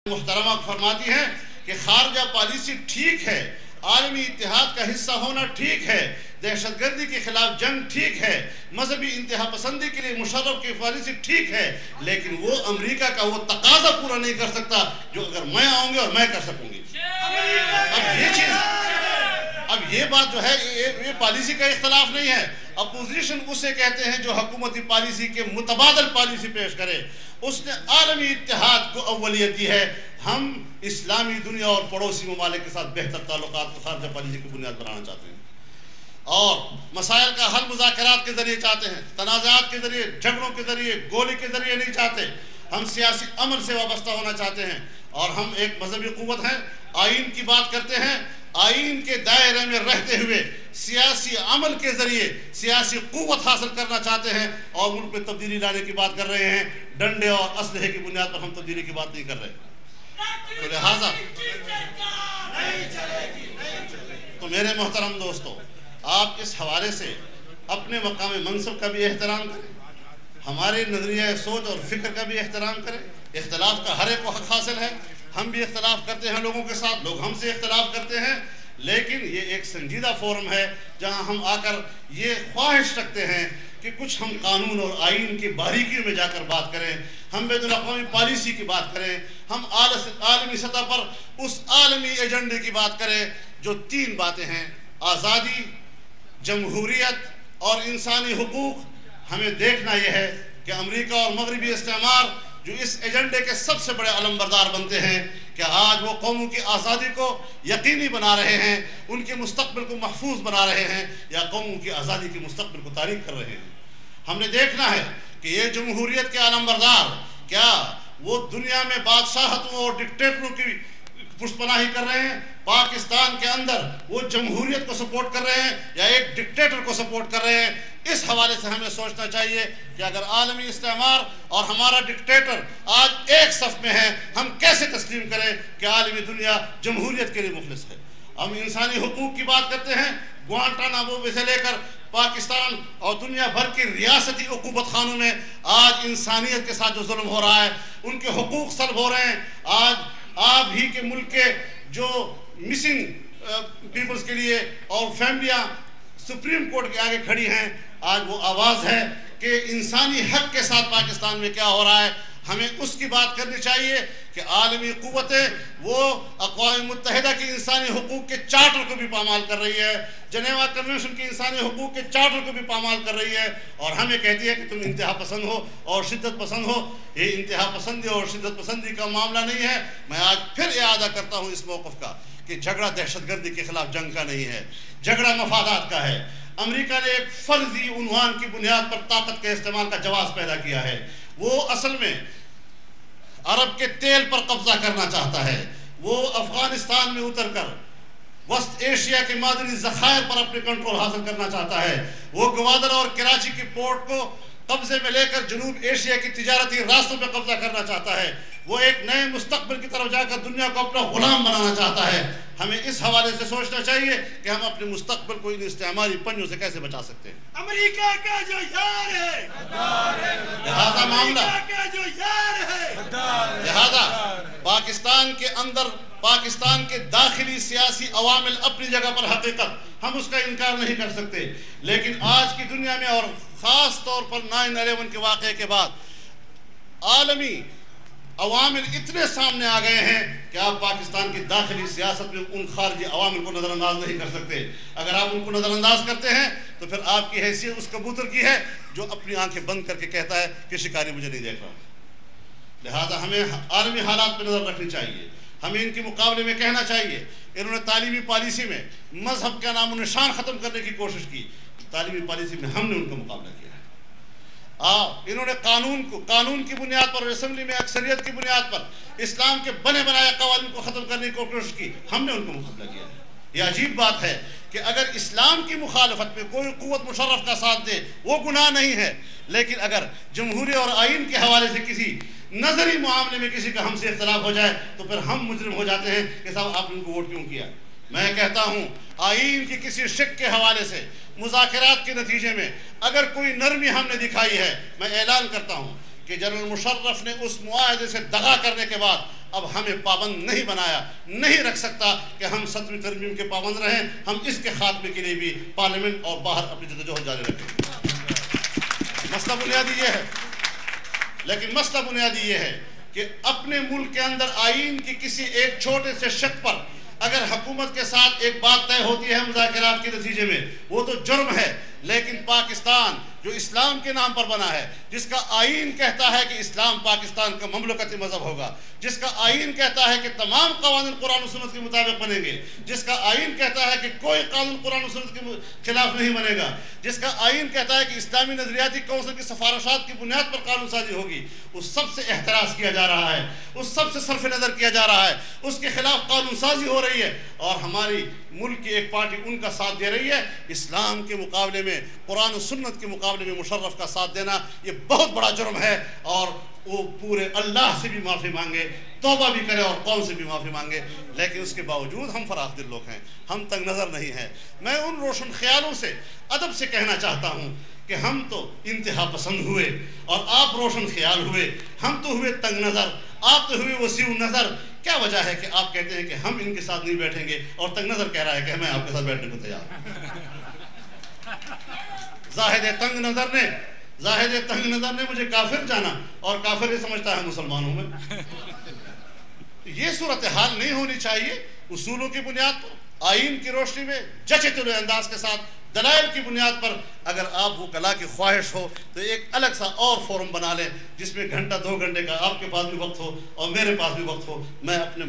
محترمہ فرماتی ہیں کہ خارجہ پالیسی ٹھیک ہے، عالمی اتحاد کا حصہ ہونا ٹھیک ہے، دہشت گردی کے خلاف جنگ ٹھیک ہے، مذہبی انتہا پسندی کے لیے مشرف کی پالیسی ٹھیک ہے، لیکن وہ امریکہ کا وہ تقاضا پورا نہیں کر سکتا جو اگر میں آؤں گی اور میں کر سکوں گی۔ اب یہ بات جو ہے یہ پالیسی کا اختلاف نہیں ہے۔ اپوزیشن اسے کہتے ہیں جو حکومتی پالیسی کے متبادل پالیسی پیش کرے۔ اس نے عالمی اتحاد کو اولیت دی ہے۔ ہم اسلامی دنیا اور پڑوسی ممالک کے ساتھ بہتر تعلقات کو خارجہ پالیسی کی بنیاد بنانا چاہتے ہیں اور مسائل کا حل مذاکرات کے ذریعے چاہتے ہیں، تنازعات کے ذریعے، جھگڑوں کے ذریعے، گولی کے ذریعے نہیں چاہتے۔ ہم سیاسی امن سے وابستہ ہونا چاہتے ہیں اور ہم ایک مذہبی قوت ہیں، آئین کی بات کرتے ہیں، آئین کے دائرے میں رہتے ہوئے سیاسی عمل کے ذریعے سیاسی قوت حاصل کرنا چاہتے ہیں اور ملک میں تبدیلی لانے کی بات کر رہے ہیں۔ ڈنڈے اور اسلحے کی بنیاد پر ہم تبدیلی کی بات نہیں کر رہے۔ تو لہٰذا تو میرے محترم دوستو، آپ اس حوالے سے اپنے مقام منصب کا بھی احترام کریں، ہمارے نظریہ سوچ اور فکر کا بھی احترام کریں۔ اختلاف کا ہر ایک کو حق حاصل ہے، ہم بھی اختلاف کرتے ہیں لوگوں کے ساتھ، لوگ ہم سے اختلاف کرتے ہیں، لیکن یہ ایک سنجیدہ فورم ہے جہاں ہم آ کر یہ خواہش رکھتے ہیں کہ کچھ ہم قانون اور آئین کی باریکیوں میں جا کر بات کریں، ہم بین الاقوامی پالیسی کی بات کریں، ہم عالمی سطح پر اس عالمی ایجنڈے کی بات کریں جو 3 باتیں ہیں: آزادی، جمہوریت اور انسانی حقوق۔ ہمیں دیکھنا یہ ہے کہ امریکہ اور مغربی استعمار جو اس ایجنڈے کے سب سے بڑے علمبردار بنتے ہیں کہ آج وہ قوموں کی آزادی کو یقینی بنا رہے ہیں، ان کے مستقبل کو محفوظ بنا رہے ہیں، یا قوموں کی آزادی کے مستقبل کو تاریک کر رہے ہیں۔ ہم نے دیکھنا ہے کہ یہ جمہوریت کے علمبردار کیا وہ دنیا میں بادشاہتوں اور ڈکٹیٹروں کی پشتپناہی کر رہے ہیں؟ پاکستان کے اندر وہ جمہوریت کو سپورٹ کر رہے ہیں یا ایک ڈکٹیٹر کو سپورٹ کر رہے ہیں؟ اس حوالے سے ہمیں سوچنا چاہیے کہ اگر عالمی استعمار اور ہمارا ڈکٹیٹر آج ایک صف میں ہے، ہم کیسے تسلیم کریں کہ عالمی دنیا جمہوریت کے لیے مخلص ہے؟ ہم انسانی حقوق کی بات کرتے ہیں، گوانٹانامو سے لے کر پاکستان اور دنیا بھر کی ریاستی عقوبت خانوں میں آج انسانیت کے ساتھ جو ظلم ہو رہا ہے، ان کے حقوق سلب ہو رہے ہیں۔ آج آپ ہی کے ملک کے جو مسنگ پیپلز کے لیے اور فیملیاں سپریم کورٹ کے آگے کھڑی ہیں، آج وہ آواز ہے کہ انسانی حق کے ساتھ پاکستان میں کیا ہو رہا ہے۔ ہمیں اس کی بات کرنی چاہیے کہ عالمی قوتیں وہ اقوام متحدہ کی انسانی حقوق کے چارٹر کو بھی پامال کر رہی ہے، جنیوا کنونشن کی انسانی حقوق کے چارٹر کو بھی پامال کر رہی ہے، اور ہمیں کہتی ہے کہ تم انتہا پسند ہو اور شدت پسند ہو۔ یہ انتہا پسندی اور شدت پسندی کا معاملہ نہیں ہے۔ میں آج پھر اعادہ کرتا ہوں اس موقف کا کہ جھگڑا دہشت گردی کے خلاف جنگ کا نہیں ہے، جھگڑا مفادات کا ہے۔ امریکہ نے ایک فرضی عنوان کی بنیاد پر طاقت کے استعمال کا جواز پیدا کیا ہے۔ وہ اصل میں عرب کے تیل پر قبضہ کرنا چاہتا ہے، وہ افغانستان میں اتر کر وسط ایشیا کے معدنی ذخائر پر اپنے کنٹرول حاصل کرنا چاہتا ہے، وہ گوادر اور کراچی کی پورٹ کو قبضے میں لے کر جنوب ایشیا کی تجارتی راستوں پہ قبضہ کرنا چاہتا ہے، وہ ایک نئے مستقبل کی طرف جا کر دنیا کو اپنا غلام بنانا چاہتا ہے۔ ہمیں اس حوالے سے سوچنا چاہیے کہ ہم اپنے مستقبل کو ان استعماری پنجوں سے کیسے بچا سکتے ہیں۔ امریکہ کا جو یار ہے، لہذا معاملہ کا جو یار ہے، لہذا پاکستان کے اندر پاکستان کے داخلی سیاسی عوامل اپنی جگہ پر حقیقت، ہم اس کا انکار نہیں کر سکتے، لیکن آج کی دنیا میں اور خاص طور پر 9/11 کے واقعے کے بعد عالمی عوامل اتنے سامنے آ گئے ہیں کہ آپ پاکستان کی داخلی سیاست میں ان خارجی عوامل کو نظر انداز نہیں کر سکتے۔ اگر آپ ان کو نظر انداز کرتے ہیں تو پھر آپ کی حیثیت اس کبوتر کی ہے جو اپنی آنکھیں بند کر کے کہتا ہے کہ شکاری مجھے نہیں دیکھ رہا۔ لہذا ہمیں عالمی حالات پہ نظر رکھنی چاہیے، ہمیں ان کے مقابلے میں کہنا چاہیے۔ انہوں نے تعلیمی پالیسی میں مذہب کا نام و نشان ختم کرنے کی کوشش کی، تعلیمی پالیسی میں ہم نے ان کا مقابلہ کیا ہے۔ انہوں نے قانون کی بنیاد پر اور اسمبلی میں اکثریت کی بنیاد پر اسلام کے بنے بنائے قوانین کو ختم کرنے کی کوشش کی، ہم نے ان کو مقابلہ کیا ہے۔ یہ عجیب بات ہے کہ اگر اسلام کی مخالفت میں کوئی قوت مشرف کا ساتھ دے وہ گناہ نہیں ہے، لیکن اگر جمہوری اور آئین کے حوالے سے کسی نظری معاملے میں کسی کا ہم سے اختلاف ہو جائے تو پھر ہم مجرم ہو جاتے ہیں کہ صاحب آپ نے ان کو ووٹ کیوں کیا۔ میں کہتا ہوں آئین کی کسی شک کے حوالے سے مذاکرات کے نتیجے میں اگر کوئی نرمی ہم نے دکھائی ہے، میں اعلان کرتا ہوں کہ جنرل مشرف نے اس معاہدے سے دغا کرنے کے بعد اب ہمیں پابند نہیں بنایا، نہیں رکھ سکتا کہ ہم 7ویں ترمیم کے پابند رہیں۔ ہم اس کے خاتمے کے لیے بھی پارلیمنٹ اور باہر اپنی جدوجہد جاری رکھیں۔ مسئلہ بنیادی یہ ہے، لیکن مسئلہ بنیادی یہ ہے کہ اپنے ملک کے اندر آئین کی کسی ایک چھوٹے سے شق پر اگر حکومت کے ساتھ ایک بات طے ہوتی ہے مذاکرات کے نتیجے میں، وہ تو جرم ہے، لیکن پاکستان جو اسلام کے نام پر بنا ہے، جس کا آئین کہتا ہے کہ اسلام پاکستان کا مملکتی مذہب ہوگا، جس کا آئین کہتا ہے کہ تمام قوانین قرآن و سنت کے مطابق بنیں گے، جس کا آئین کہتا ہے کہ کوئی قانون قرآن و سنت کے خلاف نہیں بنے گا، جس کا آئین کہتا ہے کہ اسلامی نظریاتی کونسل کی سفارشات کی بنیاد پر قانون سازی ہوگی، اس سب سے احتراز کیا جا رہا ہے، اس سب سے صرف نظر کیا جا رہا ہے، اس کے خلاف قانون سازی ہو رہی ہے، اور ہماری ملک کی ایک پارٹی ان کا ساتھ دے رہی ہے۔ اسلام کے مقابلے میں، قرآن و سنت کے مقابلے میں مشرف کا ساتھ دینا یہ بہت بڑا جرم ہے، اور وہ پورے اللہ سے بھی معافی مانگے، توبہ بھی کرے اور قوم سے بھی معافی مانگے، لیکن اس کے باوجود ہم فراخ دل لوگ ہیں، ہم تنگ نظر نہیں ہیں۔ میں ان روشن خیالوں سے ادب سے کہنا چاہتا ہوں کہ ہم تو انتہا پسند ہوئے اور آپ روشن خیال ہوئے، ہم تو ہوئے تنگ نظر، آپ تو ہوئے وسیع نظر۔ کیا وجہ ہے کہ آپ کہتے ہیں کہ ہم ان کے ساتھ نہیں بیٹھیں گے اور تنگ نظر کہہ رہا ہے کہ میں آپ کے ساتھ بیٹھنے کو تیار ہوں؟ زاہد تنگ نظر نے مجھے کافر جانا اور کافر ہی سمجھتا ہے مسلمانوں میں۔ یہ صورتحال نہیں ہونی چاہیے۔ اصولوں کی بنیاد پر، آئین کی روشنی میں جچے تلے انداز کے ساتھ، دلائل کی بنیاد پر اگر آپ وہ کلا کی خواہش ہو تو ایک الگ سا اور فورم بنا لیں جس میں گھنٹہ 2 گھنٹے کا آپ کے پاس بھی وقت ہو اور میرے پاس بھی وقت ہو۔ میں اپنے